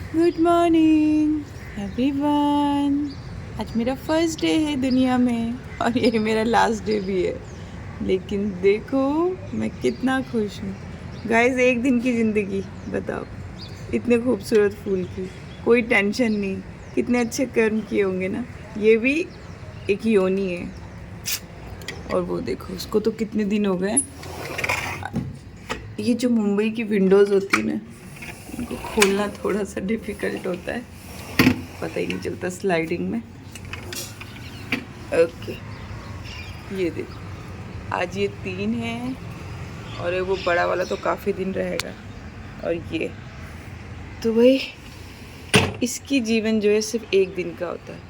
Good morning everyone. आज मेरा first day है दुनिया में और ये मेरा लास्ट डे भी है। लेकिन देखो मैं कितना खुश हूँ। गाइस, एक दिन की ज़िंदगी बताओ, इतने खूबसूरत फूल की, कोई टेंशन नहीं। कितने अच्छे कर्म किए होंगे ना। ये भी एक योनी है। और वो देखो, उसको तो कितने दिन हो गए। ये जो मुंबई की विंडोज़ होती है ना, इनको खोलना थोड़ा सा डिफ़िकल्ट होता है, पता ही नहीं चलता स्लाइडिंग में। ओके, ये देखो, आज ये 3 है और वो बड़ा वाला तो काफ़ी दिन रहेगा। और ये तो भाई, इसकी जीवन जो है सिर्फ एक दिन का होता है।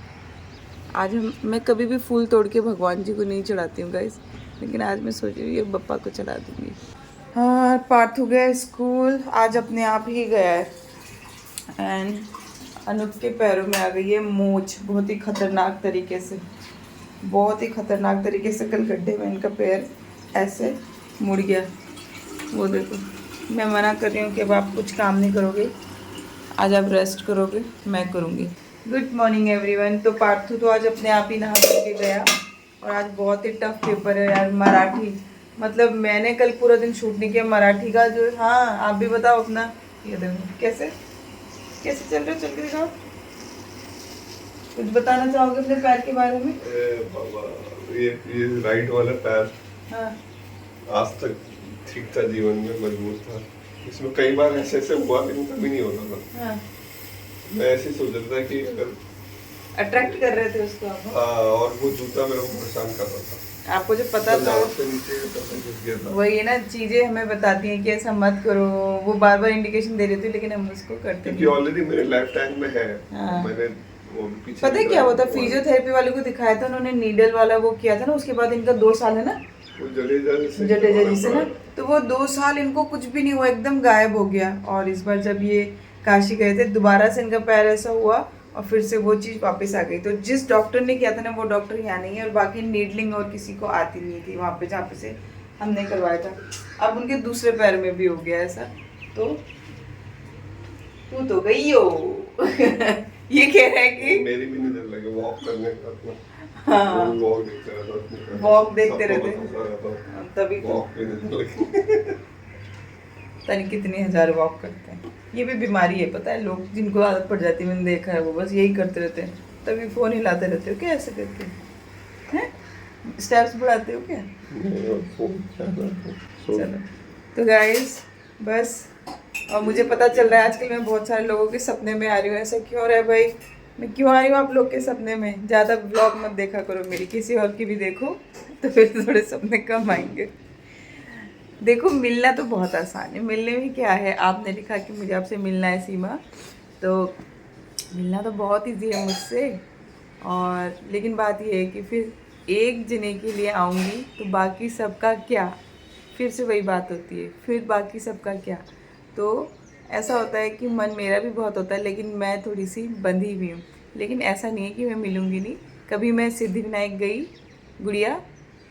आज मैं कभी भी फूल तोड़ के भगवान जी को नहीं चढ़ाती हूँ गाइस, लेकिन आज मैं सोच रही हूँ ये बप्पा को चढ़ा दूँगी। हाँ, पार्थू गया स्कूल, आज अपने आप ही गया है। एंड अनूप के पैरों में आ गई है मोच, बहुत ही खतरनाक तरीके से, बहुत ही खतरनाक तरीके से। कल गड्ढे में इनका पैर ऐसे मुड़ गया, वो देखो। मैं मना कर रही हूँ कि अब आप कुछ काम नहीं करोगे, आज आप रेस्ट करोगे, मैं करूँगी। Good morning everyone. तो पार्थू तो आज अपने आप ही नहा के गया और आज बहुत ही टफ पेपर है यार, मराठी। मतलब मैंने कल पूरा दिन शूट नहीं किया मराठी का जो। हाँ, आप भी बताओ अपना। ये देखो कैसे कैसे चल रहे हो, चल के दिखाओ। कुछ बताना चाहोगे अपने पैर के बारे में? बाबा, ये राइट वाला पैर हाँ आज तक ठीक था, जीवन में मजबूत था। इसमें कई बार ऐसे ऐसे हुआ लेकिन कभी नहीं होता था। हाँ, मैं ऐसे सोच रहा था कि अगर अट्रैक्ट कर रहे थे उसको आप। हाँ, और वो जूता मेरे को परेशान कर रहा था। आपको जो पता तो था लाउड से नीचे घुस गया था। वही है ना, चीजें हमें बताती हैं कि ऐसा मत करो। वो बार बार इंडिकेशन दे रही थी लेकिन हम उसको करते क्योंकि नहीं। ऑलरेडी मेरे लेफ्ट हैंड में है। हाँ। मैंने वो भी पीछे पता है क्या होता, फिजियोथेरेपी वाले को दिखाया था उन्होंने, नीडल वाला वो किया था ना, उसके बाद इनका 2 साल है ना, वो जडेजा जडेजा जी से ना, तो वो 2 साल इनको कुछ भी नहीं हुआ, एकदम गायब हो गया। और इस बार जब ये काशी गए थे, दोबारा से इनका पैर ऐसा हुआ और फिर से वो चीज़ वापस आ गई। तो जिस डॉक्टर ने किया था ना, वो डॉक्टर यहाँ नहीं है, और बाकी नीडलिंग और किसी को आती नहीं थी वहाँ पे जहाँ पे से हमने करवाया था। अब उनके दूसरे पैर में भी हो गया ऐसा। तो तू तो गई हो। ये कह रहा है कि मेरी भी नजर लगे वॉक करने का। हाँ, वॉक देखते रहता हूँ। वॉक देखते सबको रहते बताता रहता हूँ। तभी तो। वॉक पे नजर लगी। पता नहीं कितनी हजार वॉक करते हैं। ये भी बीमारी है, पता है, लोग जिनको आदत पड़ जाती है, मैंने देखा है, वो बस यही करते रहते हैं। तभी फोन हिलाते रहते हो क्या ऐसे करके? हैं, स्टेप्स बढ़ाते हो क्या? चलो, तो गाइस बस। और मुझे पता चल रहा है आजकल मैं बहुत सारे लोगों के सपने में आ रही हूँ। ऐसा क्यों हो रहा है भाई? मैं क्यों आ रही हूँ आप लोग के सपने में? ज़्यादा ब्लॉग मत देखा करो मेरी, किसी और की भी देखो तो फिर थोड़े सपने कम आएंगे। देखो, मिलना तो बहुत आसान है, मिलने में क्या है। आपने लिखा कि मुझे आपसे मिलना है सीमा, तो मिलना तो बहुत ईजी है मुझसे। और लेकिन बात ये है कि फिर एक जने के लिए आऊँगी तो बाकी सबका क्या? फिर से वही बात होती है, फिर बाकी सबका क्या? तो ऐसा होता है कि मन मेरा भी बहुत होता है, लेकिन मैं थोड़ी सी बंधी हुई हूँ। लेकिन ऐसा नहीं है कि मैं मिलूँगी नहीं। कभी मैं सिद्धिविनायक गई गुड़िया,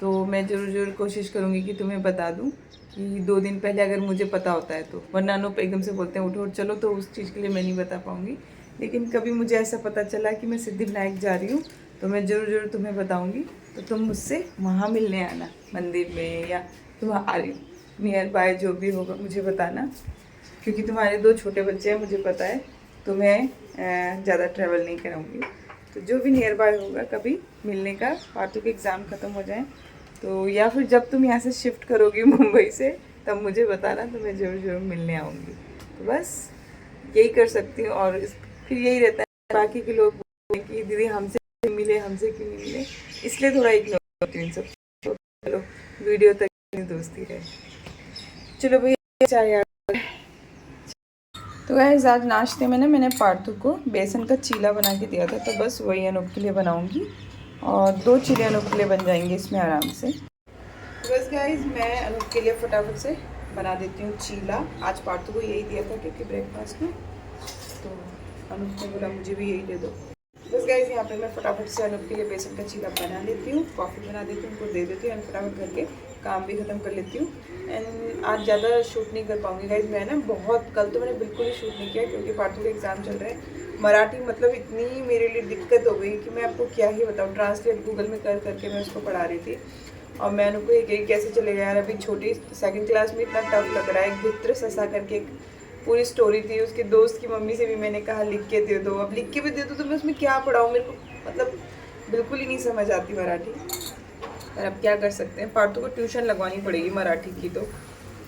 तो मैं ज़रूर ज़रूर कोशिश करूँगी कि तुम्हें बता दूँ कि 2 दिन पहले अगर मुझे पता होता है तो। वरना अनूप एकदम से बोलते हैं उठो उठ चलो, तो उस चीज़ के लिए मैं नहीं बता पाऊँगी। लेकिन कभी मुझे ऐसा पता चला कि मैं सिद्धिविनायक जा रही हूँ तो मैं ज़रूर ज़रूर तुम्हें बताऊँगी। तो तुम मुझसे वहाँ मिलने आना, मंदिर में या तुम्हारे नियर बाय जो भी होगा मुझे बताना। क्योंकि तुम्हारे 2 छोटे बच्चे हैं, मुझे पता है, तो मैं ज़्यादा ट्रैवल नहीं कराऊँगी। तो जो भी नियर बाय होगा कभी मिलने का, पार्थू के एग्ज़ाम ख़त्म हो जाएं तो, या फिर जब तुम यहाँ से शिफ्ट करोगी मुंबई से, तब मुझे बताना, तो मैं ज़रूर ज़रूर मिलने आऊँगी। तो बस यही कर सकती हूँ। और फिर यही रहता है, बाकी के लोग बोलते हैं कि दीदी हमसे क्यों मिले, हमसे क्यों नहीं मिले, इसलिए थोड़ा इग्नोर करती हूँ इन सब। तो चलो, वीडियो तक दोस्ती रहे। चलो भैया, चाय आ। तो गाइस, आज नाश्ते में ना मैंने पार्थू को बेसन का चीला बना के दिया था, तो बस वही अनूप के लिए बनाऊंगी और 2 चीले अनूप के लिए बन जाएंगे इसमें आराम से। तो बस गाइस, मैं अनूप के लिए फटाफट से बना देती हूँ चीला। आज पार्थू को यही दिया था क्योंकि ब्रेकफास्ट में, तो अनूप ने बोला मुझे भी यही दे दो। बस गाइस, गाइस यहाँ पे मैं फटाफट से अनुप के लिए बेसन का चीला बना लेती हूँ, कॉफ़ी बना देती हूँ, उनको दे देती हूँ एंड फटाफट करके काम भी ख़त्म कर लेती हूँ। एंड आज ज़्यादा शूट नहीं कर पाऊँगी गाइस मैं ना, बहुत कल तो मैंने बिल्कुल ही शूट नहीं किया क्योंकि पार्थू के एग्ज़ाम चल रहे हैं। मराठी मतलब इतनी मेरे लिए दिक्कत हो गई कि मैं आपको क्या ही बताऊँ, ट्रांसलेट गूगल में कर करके मैं उसको पढ़ा रही थी और मैं उनको एक कैसे चलेगा यार। अभी छोटी 2nd क्लास में इतना टफ लग रहा है। एक भित्र ससा करके एक पूरी स्टोरी थी, उसके दोस्त की मम्मी से भी मैंने कहा लिख के दे दो, अब लिख के भी दे दो तो मैं उसमें क्या पढ़ाऊँ, मेरे को मतलब बिल्कुल ही नहीं समझ आती मराठी। पर अब क्या कर सकते हैं, पार्थू को ट्यूशन लगवानी पड़ेगी मराठी की तो,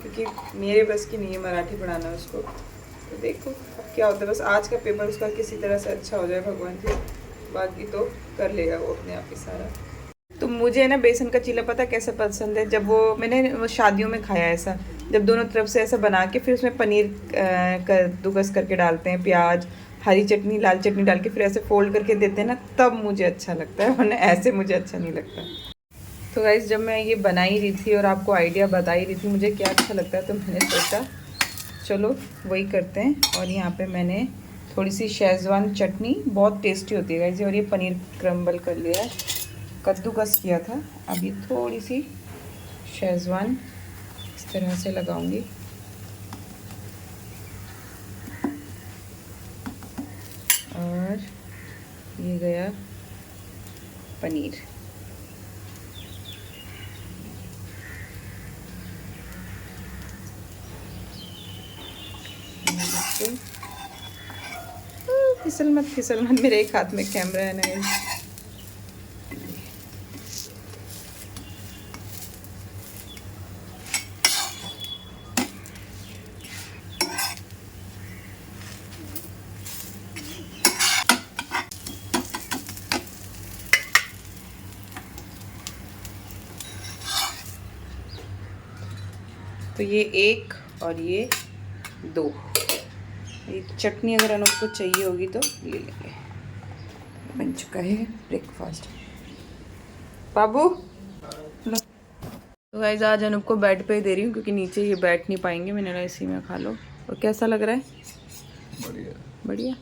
क्योंकि मेरे बस की नहीं है मराठी पढ़ाना उसको। तो देखो अब क्या होता है, बस आज का पेपर उसका किसी तरह से अच्छा हो जाए भगवान से, बाकी तो कर लेगा वो अपने आप ही सारा। तो मुझे ना बेसन का चीला पता कैसा पसंद है, जब मैंने शादियों में खाया ऐसा, जब दोनों तरफ से ऐसा बना के फिर उसमें पनीर कद्दूकस करके डालते हैं, प्याज, हरी चटनी, लाल चटनी डाल के फिर ऐसे फोल्ड करके देते हैं ना, तब मुझे अच्छा लगता है, वरना ऐसे मुझे अच्छा नहीं लगता। तो गाइस जब मैं ये बना ही रही थी और आपको आइडिया बता ही रही थी मुझे क्या अच्छा लगता है, तो मैंने सोचा चलो वही करते हैं। और यहाँ पे मैंने थोड़ी सी शेज़वान चटनी, बहुत टेस्टी होती है गाइस, और ये पनीर क्रम्बल कर लिया है, कद्दूकस किया था। अब ये थोड़ी सी शेज़वान इस तरह से लगाऊंगी और ये गया पनीर। फिसल मत, मेरे एक हाथ में कैमरा है ना। तो ये 1 और ये 2, ये चटनी अगर अनुप को चाहिए होगी तो ले लेंगे। बन चुका है ब्रेकफास्ट। बाबू लो। तो गाइस आज अनुप को बेड पे ही दे रही हूँ क्योंकि नीचे ये बैठ नहीं पाएंगे, मैंने कहा इसी में खा लो। और कैसा लग रहा है? बढ़िया बढ़िया।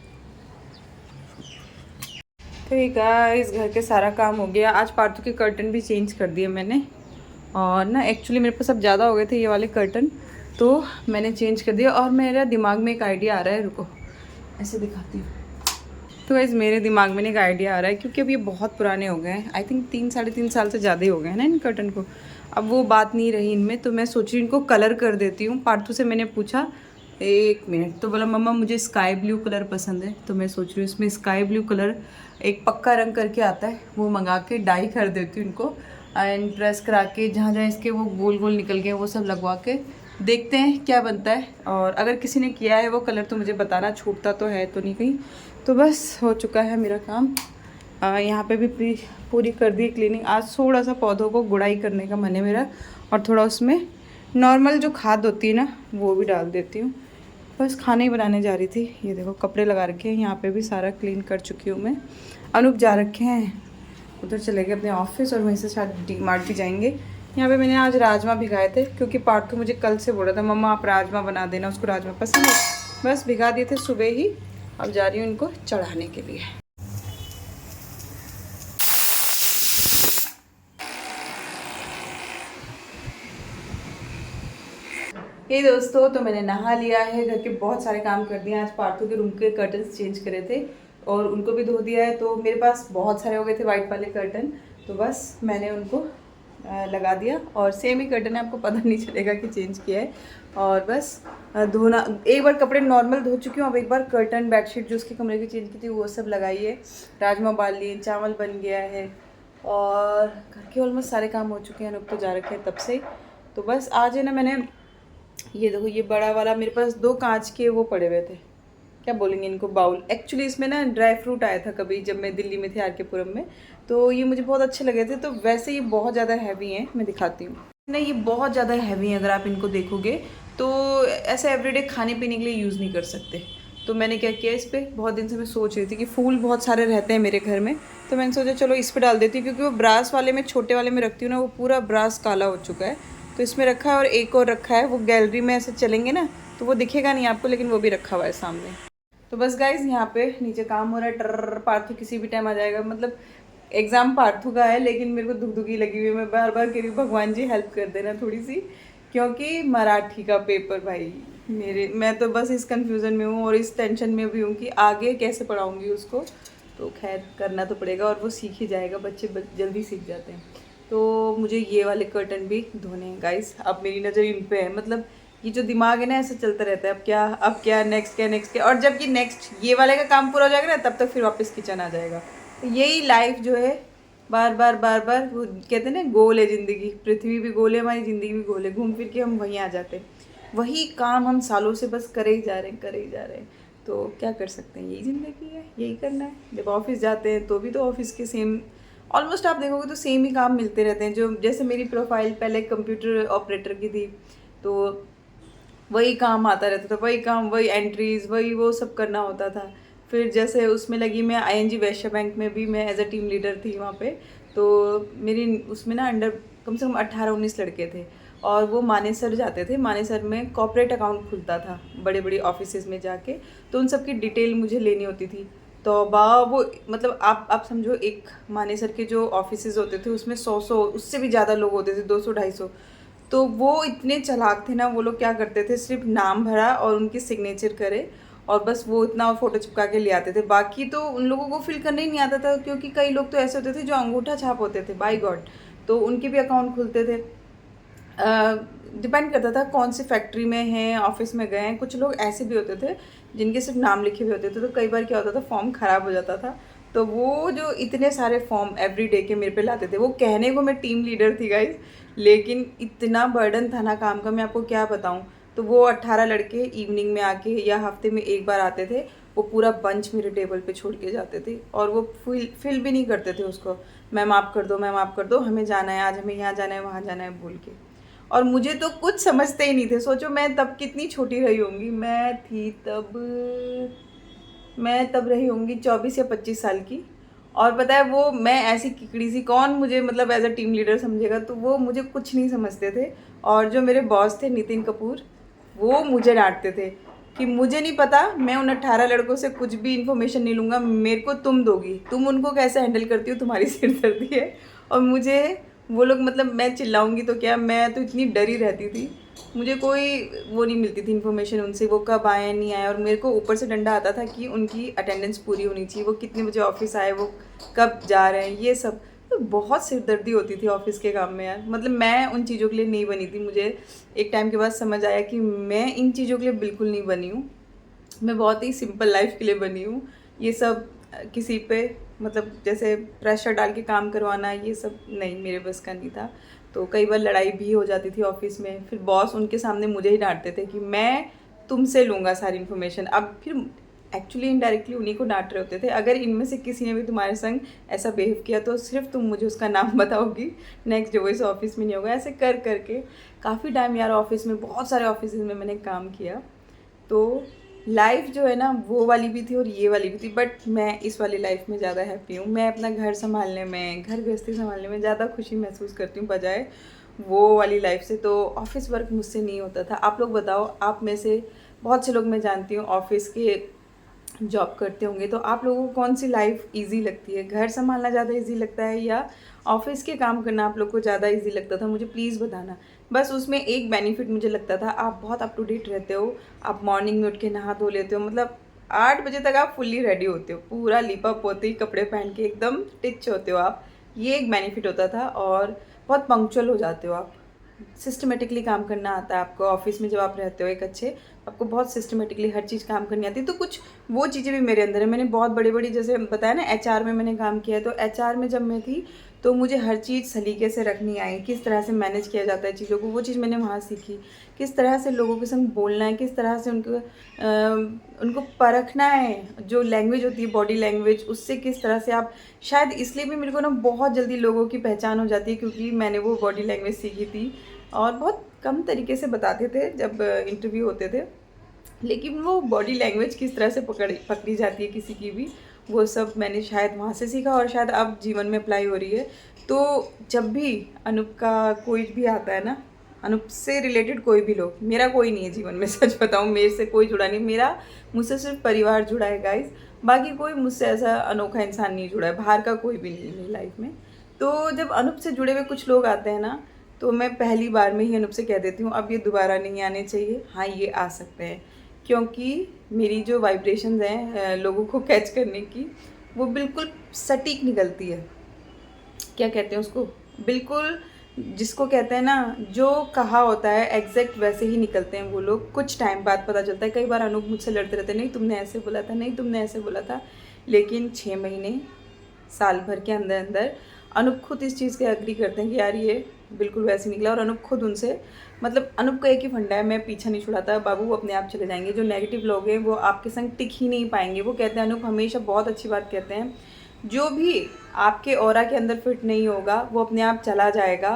तो ये गाइस घर के सारा काम हो गया। आज पार्थू के कर्टन भी चेंज कर दिए मैंने, और ना एक्चुअली मेरे पास अब ज़्यादा हो गए थे ये वाले कर्टन, तो मैंने चेंज कर दिया। और मेरा दिमाग में एक आइडिया आ रहा है, रुको ऐसे दिखाती हूँ। तो गाइस मेरे दिमाग में एक आइडिया आ रहा है, क्योंकि अब ये बहुत पुराने हो गए हैं, आई थिंक 3-3.5 साल से ज़्यादा ही हो गए हैं ना इन कर्टन को। अब वो बात नहीं रही इनमें, तो मैं सोच रही हूँ इनको कलर कर देती हूँ। पार्थू से मैंने पूछा 1 मिनट, तो बोला मम्मा मुझे स्काई ब्लू कलर पसंद है, तो मैं सोच रही हूँ इसमें स्काई ब्लू कलर एक पक्का रंग करके आता है, वो मंगा के डाई कर देती हूँ इनको, एंड प्रेस करा के जहाँ जहाँ इसके वो गोल गोल निकल गए वो सब लगवा के देखते हैं क्या बनता है। और अगर किसी ने किया है वो कलर तो मुझे बताना, छूटता तो है तो नहीं कहीं। तो बस हो चुका है मेरा काम। यहाँ पे भी पूरी कर दी क्लीनिंग। आज थोड़ा सा पौधों को गुड़ाई करने का मन है मेरा, और थोड़ा उसमें नॉर्मल जो खाद होती है ना वो भी डाल देती हूँ। बस खाना ही बनाने जा रही थी। ये देखो कपड़े लगा रखे हैं, यहाँ पे भी सारा क्लीन कर चुकी हूँ मैं। अनुप जा रखे हैं उधर, चले गए अपने ऑफिस, और वहीं से शायद डी-मार्ट भी जाएंगे। यहाँ पे मैंने आज राजमा भिगाए थे क्योंकि पार्थू मुझे कल से बोल रहा था मम्मा आप राजमा बना देना, उसको राजमा पसंद है। बस भिगा दिए थे सुबह ही, अब जा रही हूँ इनको चढ़ाने के लिए। ये दोस्तों तो मैंने नहा लिया है, घर के बहुत सारे काम कर दिए। आज पार्थू के रूम के कर्टन्स चेंज करे थे और उनको भी धो दिया है, तो मेरे पास बहुत सारे हो गए थे वाइट वाले कर्टन, तो बस मैंने उनको लगा दिया। और सेम ही कर्टन है, आपको पता नहीं चलेगा कि चेंज किया है। और बस धोना, एक बार कपड़े नॉर्मल धो चुकी हूँ, अब एक बार कर्टन बेडशीट जो उसके कमरे की चेंज की थी वो सब लगाई है। राजमा बाल लिए, चावल बन गया है, और घर के ऑलमोस्ट सारे काम हो चुके हैं। अनुप तो जा रखे हैं तब से। तो बस आज है ना, मैंने ये देखो ये बड़ा वाला मेरे पास 2 कांच के वो पड़े हुए थे, क्या बोलेंगे इनको, बाउल। एक्चुअली इसमें ना ड्राई फ्रूट आया था कभी जब मैं दिल्ली में थी आर के पुरम में, तो ये मुझे बहुत अच्छे लगे थे। तो वैसे ये बहुत ज़्यादा हैवी हैं, मैं दिखाती हूँ। नहीं ये बहुत ज़्यादा हैवी हैं, अगर आप इनको देखोगे तो ऐसे एवरीडे खाने पीने के लिए यूज़ नहीं कर सकते। तो मैंने क्या किया, इस पर बहुत दिन से मैं सोच रही थी कि फूल बहुत सारे रहते हैं मेरे घर में, तो मैंने सोचा चलो इस पर डाल देती हूँ, क्योंकि वो ब्रास वाले में, छोटे वाले में रखती हूँ ना, वो पूरा ब्रास काला हो चुका है। तो इसमें रखा है, और एक और रखा है, वो गैलरी में ऐसे चलेंगे ना तो वो दिखेगा नहीं आपको, लेकिन वो भी रखा हुआ है सामने। तो बस गाइज यहाँ पे नीचे काम हो रहा है, टर पार्थू किसी भी टाइम आ जाएगा। मतलब एग्ज़ाम पार्थू का है, लेकिन मेरे को दुखी लगी हुई है। मैं बार बार कह रही हूँ भगवान जी हेल्प कर देना थोड़ी सी, क्योंकि मराठी का पेपर भाई मैं तो बस इस कंफ्यूजन में हूँ और इस टेंशन में भी हूँ कि आगे कैसे पढ़ाऊँगी उसको। तो खैर करना तो पड़ेगा, और वो सीख ही जाएगा, बच्चे जल्दी सीख जाते हैं। तो मुझे ये वाले कर्टन भी धोने हैं गाइस। अब मेरी नज़र इन पे है। मतलब ये जो दिमाग है ना, ऐसे चलता रहता है, अब क्या नेक्स्ट क्या। और जब ये नेक्स्ट ये वाले का काम पूरा हो जाएगा ना, तब तक फिर वापस किचन आ जाएगा। तो यही लाइफ जो है, बार बार वो कहते हैं ना, गोल है ज़िंदगी। पृथ्वी भी गोल है, हमारी ज़िंदगी भी गोल है, घूम फिर के हम वहीं आ जाते हैं। वही काम हम सालों से बस करे ही जा रहे हैं। तो क्या कर सकते हैं, यही ज़िंदगी है, यही करना है। जब ऑफिस जाते हैं तो भी तो ऑफिस के सेम, ऑलमोस्ट आप देखोगे तो सेम ही काम मिलते रहते हैं। जो जैसे मेरी प्रोफाइल पहले कंप्यूटर ऑपरेटर की थी, तो वही काम आता रहता था, वही काम, वही एंट्रीज, वही वो सब करना होता था। फिर जैसे उसमें लगी मैं, ING वैश्य बैंक में भी मैं एज अ टीम लीडर थी वहाँ पे। तो मेरी उसमें ना अंडर कम से कम 18-19 लड़के थे, और वो मानेसर जाते थे। मानेसर में कॉर्पोरेट अकाउंट खुलता था बड़े बड़े ऑफिसेज में जाके, तो उन सब की डिटेल मुझे लेनी होती थी। तो वो मतलब आप समझो, एक मानेसर के जो ऑफिसेज होते थे उसमें 100 उससे भी ज़्यादा लोग होते थे, 200-250। तो वो इतने चालाक थे ना, वो लोग क्या करते थे, सिर्फ नाम भरा और उनकी सिग्नेचर करे, और बस वो इतना फ़ोटो चिपका के ले आते थे। बाकी तो उन लोगों को फिल करने ही नहीं आता था, क्योंकि कई लोग तो ऐसे होते थे जो अंगूठा छाप होते थे, बाय गॉड। तो उनके भी अकाउंट खुलते थे। डिपेंड करता था कौन सी फैक्ट्री में हैं, ऑफिस में गए हैं। कुछ लोग ऐसे भी होते थे जिनके सिर्फ नाम लिखे हुए होते थे, तो कई बार क्या होता था, फॉर्म ख़राब हो जाता था। तो वो जो इतने सारे फॉर्म एवरी डे के मेरे पे लाते थे, वो कहने को मैं टीम लीडर थी गाइज, लेकिन इतना बर्डन था ना काम का, मैं आपको क्या बताऊँ। तो वो 18 लड़के इवनिंग में आके या हफ्ते में एक बार आते थे, वो पूरा बंच मेरे टेबल पे छोड़ के जाते थे, और वो फिल भी नहीं करते थे उसको। मैम आप कर दो, मैम आप कर दो, हमें जाना है आज, हमें यहाँ जाना है, वहाँ जाना है बोल के। और मुझे तो कुछ समझते ही नहीं थे। सोचो मैं तब कितनी छोटी रही होंगी। मैं तब रही होंगी 24 या 25 साल की। और पता है, वो मैं ऐसी किकड़ी सी, कौन मुझे मतलब एज अ टीम लीडर समझेगा। तो वो मुझे कुछ नहीं समझते थे। और जो मेरे बॉस थे नितिन कपूर, वो मुझे डांटते थे कि मुझे नहीं पता, मैं उन 18 लड़कों से कुछ भी इन्फॉर्मेशन नहीं लूँगा, मेरे को तुम दोगी, तुम उनको कैसे हैंडल करती हो, तुम्हारी सिरदर्दी है। और मुझे वो लोग, मतलब मैं चिल्लाऊंगी तो क्या, मैं तो इतनी डरी रहती थी, मुझे कोई वो नहीं मिलती थी इन्फॉर्मेशन उनसे, वो कब आए नहीं आए। और मेरे को ऊपर से डंडा आता था कि उनकी अटेंडेंस पूरी होनी चाहिए, वो कितने बजे ऑफिस आए, वो कब जा रहे हैं, ये सब। तो बहुत सिरदर्दी होती थी ऑफिस के काम में यार। मतलब मैं उन चीज़ों के लिए नहीं बनी थी। मुझे एक टाइम के बाद समझ आया कि मैं इन चीज़ों के लिए बिल्कुल नहीं बनी हूँ। मैं बहुत ही सिंपल लाइफ के लिए बनी हूँ। ये सब किसी पे मतलब जैसे प्रेशर डाल के काम करवाना, ये सब नहीं, मेरे बस का नहीं था। तो कई बार लड़ाई भी हो जाती थी ऑफिस में। फिर बॉस उनके सामने मुझे ही डांटते थे कि मैं तुमसे लूँगा सारी इन्फॉर्मेशन। अब फिर एक्चुअली इनडायरेक्टली उन्हीं को डांट रहे होते थे, अगर इनमें से किसी ने भी तुम्हारे संग ऐसा बिहेव किया तो सिर्फ तुम मुझे उसका नाम बताओगी, नेक्स्ट डे वो इस ऑफिस में नहीं होगा। ऐसे कर करके काफ़ी टाइम यार ऑफिस में, बहुत सारे ऑफिस में मैंने काम किया। तो लाइफ जो है ना, वो वाली भी थी और ये वाली भी थी, बट मैं इस वाली लाइफ में ज़्यादा हैप्पी हूँ। मैं अपना घर संभालने में, घर गृहस्थी संभालने में ज़्यादा खुशी महसूस करती हूँ बजाय वो वाली लाइफ से। तो ऑफिस वर्क मुझसे नहीं होता था। आप लोग बताओ, आप में से बहुत से लोग मैं जानती हूँ ऑफिस के जॉब करते होंगे, तो आप लोगों को कौन सी लाइफ इजी लगती है? घर संभालना ज़्यादा इजी लगता है या ऑफिस के काम करना आप लोग को ज़्यादा इजी लगता था? मुझे प्लीज़ बताना। बस उसमें एक बेनिफिट मुझे लगता था, आप बहुत अप टू डेट रहते हो। आप मॉर्निंग में उठ के नहा धो लेते हो, मतलब 8 बजे तक आप फुल्ली रेडी होते हो, पूरा लिपअप होते ही कपड़े पहन के एकदम टिच होते हो आप। ये एक बेनिफिट होता था। और बहुत पंक्चुअल हो जाते हो आप, सिस्टमेटिकली काम करना आता है आपको। ऑफिस में जब आप रहते हो एक अच्छे, आपको बहुत सिस्टमेटिकली हर चीज़ काम करनी आती है। तो कुछ वो चीज़ें भी मेरे अंदर है। मैंने बहुत बड़ी बड़ी, जैसे बताया ना, HR में मैंने काम किया है। तो HR में जब मैं थी तो मुझे हर चीज़ सलीके से रखनी आई, किस तरह से मैनेज किया जाता है चीज़ों को, वो चीज़ मैंने वहाँ सीखी। किस तरह से लोगों के संग बोलना है, किस तरह से उनको परखना है, जो लैंग्वेज होती है बॉडी लैंग्वेज, उससे किस तरह से आप, शायद इसलिए भी मेरे को ना बहुत जल्दी लोगों की पहचान हो जाती है, क्योंकि मैंने वो बॉडी लैंग्वेज सीखी थी। और बहुत कम तरीके से बताते थे जब इंटरव्यू होते थे, लेकिन वो बॉडी लैंग्वेज किस तरह से पकड़ी जाती है किसी की भी, वो सब मैंने शायद वहाँ से सीखा और शायद अब जीवन में अप्लाई हो रही है। तो जब भी अनूप का कोई भी आता है ना, अनूप से रिलेटेड कोई भी लोग, मेरा कोई नहीं है जीवन में, सच बताऊँ मेरे से कोई जुड़ा नहीं, मेरा मुझसे सिर्फ परिवार जुड़ा है गाइस, बाकी कोई मुझसे ऐसा अनोखा इंसान नहीं जुड़ा है, बाहर का कोई भी नहीं है मेरी लाइफ में। तो जब अनूप से जुड़े हुए कुछ लोग आते हैं ना, तो मैं पहली बार में ही अनूप से कह देती हूँ अब ये दोबारा नहीं आने चाहिए, हाँ ये आ सकते हैं, क्योंकि मेरी जो वाइब्रेशंस हैं लोगों को कैच करने की, वो बिल्कुल सटीक निकलती है, क्या कहते हैं उसको, बिल्कुल जिसको कहते हैं ना, जो कहा होता है एग्जैक्ट वैसे ही निकलते हैं वो लोग। कुछ टाइम बाद पता चलता है, कई बार अनूप मुझसे लड़ते रहते हैं, नहीं तुमने ऐसे बोला था, नहीं तुमने ऐसे बोला था, लेकिन 6 महीने साल भर के अंदर अंदर अनूप खुद इस चीज़ के एग्री करते हैं कि यार ये बिल्कुल वैसे निकला, और अनूप खुद उनसे, मतलब अनूप का एक ही फंडा है, मैं पीछा नहीं छुड़ाता बाबू, वो अपने आप चले जाएंगे। जो नेगेटिव लोग हैं वो आपके संग टिक ही नहीं पाएंगे। वो कहते हैं, अनूप हमेशा बहुत अच्छी बात कहते हैं, जो भी आपके ऑरा के अंदर फिट नहीं होगा वो अपने आप चला जाएगा।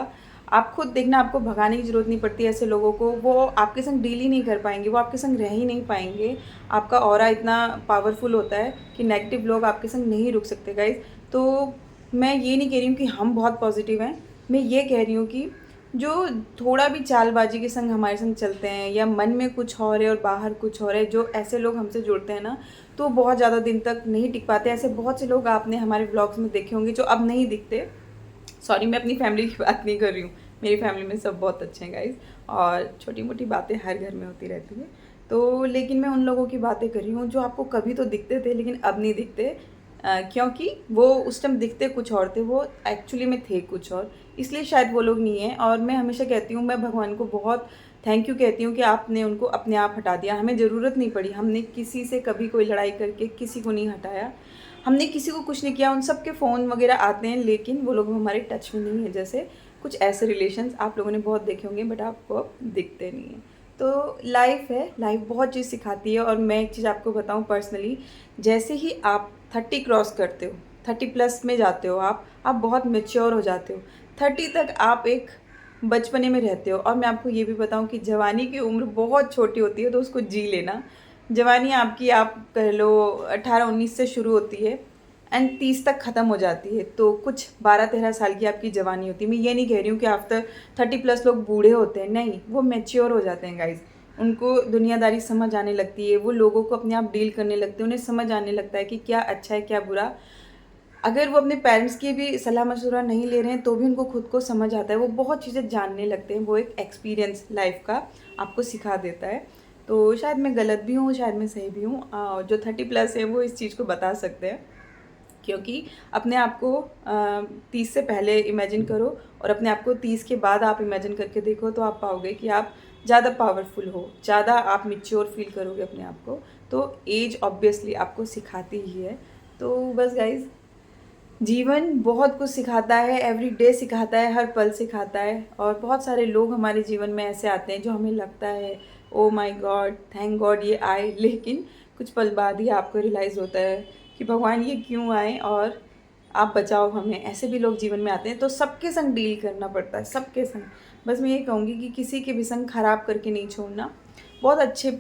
आप खुद देखना, आपको भगाने की ज़रूरत नहीं पड़ती ऐसे लोगों को, वो आपके संग डील ही नहीं कर पाएंगे, वो आपके संग रह ही नहीं पाएंगे। आपका ऑरा इतना पावरफुल होता है कि नेगेटिव लोग आपके संग नहीं रुक सकते गाइज। तो मैं ये नहीं कह रही हूँ कि हम बहुत पॉजिटिव हैं, मैं ये कह रही हूँ कि जो थोड़ा भी चालबाजी के संग हमारे संग चलते हैं, या मन में कुछ और है और बाहर कुछ और है, जो ऐसे लोग हमसे जुड़ते हैं ना, तो बहुत ज़्यादा दिन तक नहीं टिक पाते। ऐसे बहुत से लोग आपने हमारे ब्लॉग्स में देखे होंगे जो अब नहीं दिखते। सॉरी, मैं अपनी फैमिली की बात नहीं कर रही हूँ, मेरी फैमिली में सब बहुत अच्छे हैं गाइज, और छोटी मोटी बातें हर घर में होती रहती है। तो लेकिन मैं उन लोगों की बातें कर रही हूँ जो आपको कभी तो दिखते थे लेकिन अब नहीं दिखते, क्योंकि वो उस टाइम दिखते कुछ और थे, वो एक्चुअली में थे कुछ और, इसलिए शायद वो लोग नहीं हैं। और मैं हमेशा कहती हूँ, मैं भगवान को बहुत थैंक यू कहती हूँ कि आपने उनको अपने आप हटा दिया, हमें ज़रूरत नहीं पड़ी, हमने किसी से कभी कोई लड़ाई करके किसी को नहीं हटाया, हमने किसी को कुछ नहीं किया। उन सब के फ़ोन वगैरह आते हैं लेकिन वो लोग हमारे टच में नहीं है। जैसे कुछ ऐसे रिलेशंस आप लोगों ने बहुत देखे होंगे बट आपको अब दिखते नहीं हैं। तो लाइफ है, लाइफ बहुत चीज़ सिखाती है। और मैं एक चीज़ आपको बताऊं पर्सनली, जैसे ही आप 30 क्रॉस करते हो, 30 प्लस में जाते हो, आप बहुत मेच्योर हो जाते हो। 30 तक आप एक बचपने में रहते हो। और मैं आपको ये भी बताऊं कि जवानी की उम्र बहुत छोटी होती है, तो उसको जी लेना। जवानी आपकी, आप कह लो 18-19 से शुरू होती है एंड 30 तक ख़त्म हो जाती है। तो कुछ 12-13 साल की आपकी जवानी होती है। मैं ये नहीं कह रही हूँ कि आफ्टर 30 प्लस लोग बूढ़े होते हैं, नहीं, वो मैच्योर हो जाते हैं गाइज। उनको दुनियादारी समझ आने लगती है, वो लोगों को अपने आप डील करने लगते हैं, उन्हें समझ आने लगता है कि क्या अच्छा है क्या बुरा। अगर वो अपने पेरेंट्स की भी सलाह मशवरा नहीं ले रहे हैं तो भी उनको खुद को समझ आता है, वो बहुत चीज़ें जानने लगते हैं। वो एक एक्सपीरियंस लाइफ का आपको सिखा देता है। तो शायद मैं गलत भी हूँ, शायद मैं सही भी हूँ। जो 30 प्लस है वो इस चीज़ को बता सकते हैं, क्योंकि अपने आप को 30 से पहले इमेजिन करो और अपने आप को 30 के बाद आप इमेजिन करके देखो, तो आप पाओगे कि आप ज़्यादा पावरफुल हो, ज़्यादा आप मैच्योर फील करोगे अपने आप को। तो एज ऑब्वियसली आपको सिखाती ही है। तो बस गाइज, जीवन बहुत कुछ सिखाता है, एवरी डे सिखाता है, हर पल सिखाता है। और बहुत सारे लोग हमारे जीवन में ऐसे आते हैं जो हमें लगता है oh my God, thank God ये आए, लेकिन कुछ पल बाद ही आपको रियलाइज़ होता है कि भगवान ये क्यों आए और आप बचाओ हमें। ऐसे भी लोग जीवन में आते हैं, तो सबके संग डील करना पड़ता है, सबके संग। बस मैं ये कहूँगी कि किसी के भी संग खराब करके नहीं छोड़ना। बहुत अच्छे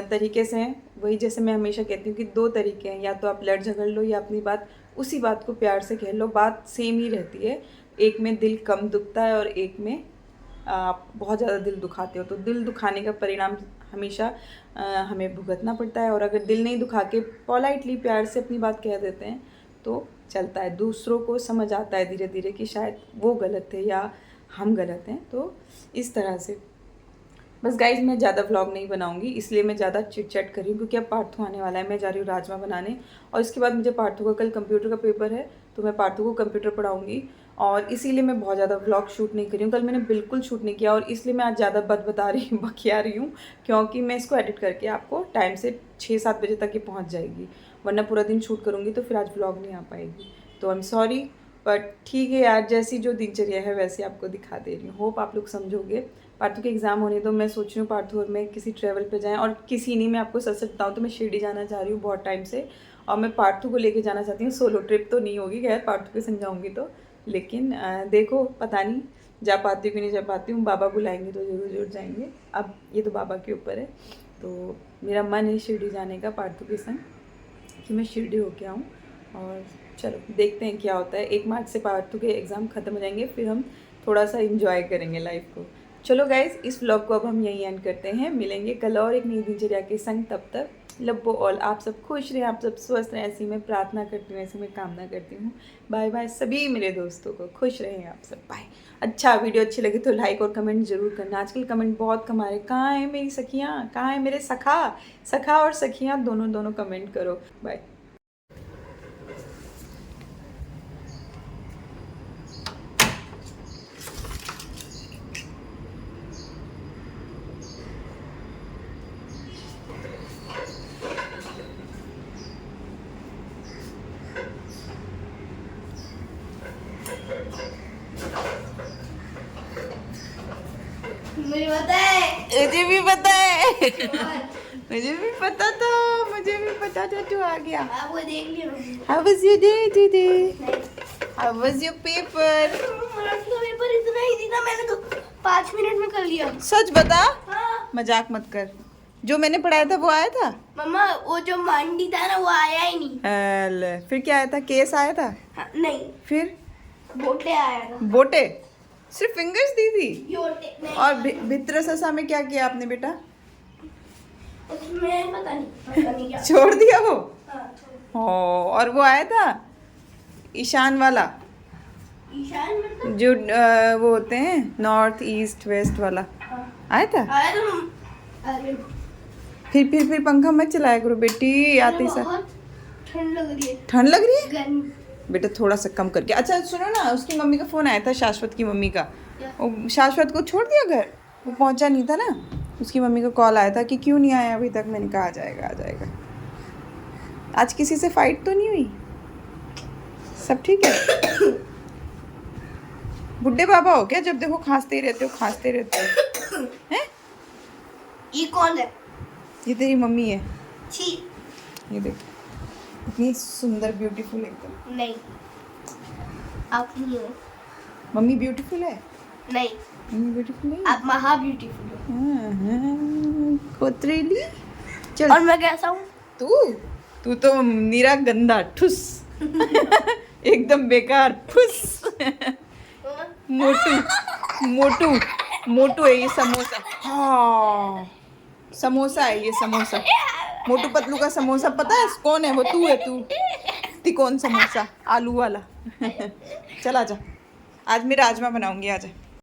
तरीके से हैं, वही जैसे मैं हमेशा कहती हूँ कि 2 तरीके हैं, या तो आप लड़ झगड़ लो या अपनी बात उसी बात को प्यार से कह लो, बात सेम ही रहती है। एक में दिल कम दुखता है और एक में आप बहुत ज़्यादा दिल दुखाते हो। तो दिल दुखाने का परिणाम हमेशा हमें भुगतना पड़ता है। और अगर दिल नहीं दुखा के पोलाइटली प्यार से अपनी बात कह देते हैं तो चलता है, दूसरों को समझ आता है धीरे धीरे कि शायद वो गलत थे या हम गलत हैं। तो इस तरह से बस गाइज, मैं ज़्यादा व्लॉग नहीं बनाऊंगी, इसलिए मैं ज़्यादा चिट चैट कर रही हूँ, क्योंकि अब पार्थू आने वाला है। मैं जा रही हूँ राजमा बनाने, और इसके बाद मुझे पार्थू का कल कंप्यूटर का पेपर है, तो मैं पार्थू को कंप्यूटर पढ़ाऊँगी। और इसीलिए मैं बहुत ज़्यादा व्लॉग शूट नहीं कर रही हूँ। कल मैंने बिल्कुल शूट नहीं किया, और इसलिए मैं आज ज़्यादा बता रही हूँ, बकिया रही हूँ, क्योंकि मैं इसको एडिट करके आपको टाइम से 6-7 बजे तक ये पहुँच जाएगी, वरना पूरा दिन शूट करूँगी तो फिर आज व्लॉग नहीं आ पाएगी। तो आई एम सॉरी, बट ठीक है यार, जैसी जो दिनचर्या है वैसे आपको दिखा दे रही हूँ। होप आप लोग समझोगे। पार्थू के एग्ज़ाम होने तो मैं सोच रही हूँ पार्थू और मैं किसी ट्रैवल पे जाएं, और किसी नहीं, मैं आपको सच सच बताऊँ तो मैं शिरडी जाना चाह रही हूँ बहुत टाइम से, और मैं पार्थू को लेके जाना चाहती हूँ। सोलो ट्रिप तो नहीं होगी खैर, पार्थू के संग जाऊँगी तो, लेकिन देखो पता नहीं जा पाती हूँ कि नहीं जा पाती हूँ। बाबा बुलाएंगे तो ज़रूर जाएंगे, अब ये तो बाबा के ऊपर है। तो मेरा मन है शिरडी जाने का पार्थू के संग, कि मैं शिरडी होके आऊँ। और चलो देखते हैं क्या होता है। 1 मार्च से पार्थू के एग्ज़ाम ख़त्म हो जाएंगे, फिर हम थोड़ा सा इंजॉय करेंगे लाइफ को। चलो गाइज, इस व्लॉग को अब हम यहीं एंड करते हैं। मिलेंगे कल और एक नई दिनचर्या के संग। तब तक लब्बो ऑल, आप सब खुश रहें, आप सब स्वस्थ रहें, ऐसी मैं प्रार्थना करती हूँ, ऐसी मैं कामना करती हूँ। बाय बाय सभी मेरे दोस्तों को, खुश रहें आप सब, बाय। अच्छा, वीडियो अच्छी लगी तो लाइक और कमेंट जरूर करना। आजकल कमेंट बहुत कम आ रहे, कहाँ है मेरी सखियाँ, कहाँ है मेरे सखा और सखियाँ, दोनों कमेंट करो। बाय। मुझे पता है। मुझे भी पता है। मुझे भी पता था तू आ गया। आपको देख लिया। How was your day today? How was your paper? तो पेपर इतना इजी था, मैंने तो 5 मिनट में कर लिया। सच बता, हाँ। मजाक मत कर। जो मैंने पढ़ाया था वो आया था? मम्मा वो जो मंडी था ना वो आया ही नहीं। ले, फिर क्या आया था? केस आया था? हाँ, नहीं, फिर बोटे आया था। बोटे? सिर्फ फिंगर्स दी थी? योटे नहीं। और भित्र ससा में क्या किया आपने बेटा? उसमें पता नहीं क्या। छोड़ दिया वो? हाँ, ओ, और वो आया था ईशान वाला, ईशान मतलब? जो वो होते हैं नॉर्थ ईस्ट वेस्ट वाला, हाँ। आया था? आया तो अरे फिर पंखा मत चलाया करो बेटी, आते सा। बहुत ठंड लग रही है। ठंड लग रही है गर्मी। बेटा, थोड़ा सा कम करके। अच्छा सुनो ना, उसकी मम्मी का फोन आया था, शाश्वत की मम्मी का। क्या? वो शाश्वत को छोड़ दिया घर, वो पहुंचा नहीं था ना। उसकी मम्मी का कॉल आया था कि क्यों नहीं आया अभी तक। मैंने कहा आ जाएगा। आज किसी से फाइट तो नहीं हुई? सब ठीक है? बुड्ढे बाबा हो क्या? जब देखो खांसते ही रहते हो हैं? ये कौन है? ये तेरी मम्मी है। छी। ये देख, इतनी सुंदर ब्यूटीफुल एकदम। नहीं, आप नहीं हो। मम्मी ब्यूटीफुल है? नहीं, मम्मी ब्यूटीफुल है? आप महा ब्यूटीफुल हो। कोतरेली। चल। और मैं कैसा हूँ? तू तो नीरा गंदा ठुस। एकदम बेकार फुस। मोटू है ये समोसा। हाँ, समोसा है ये समोसा। मोटू पतलू का समोसा पता है कौन है? वो तू है, तू तिकोन समोसा आलू वाला। चल आजा, आज मैं राजमा बनाऊंगी, आजा।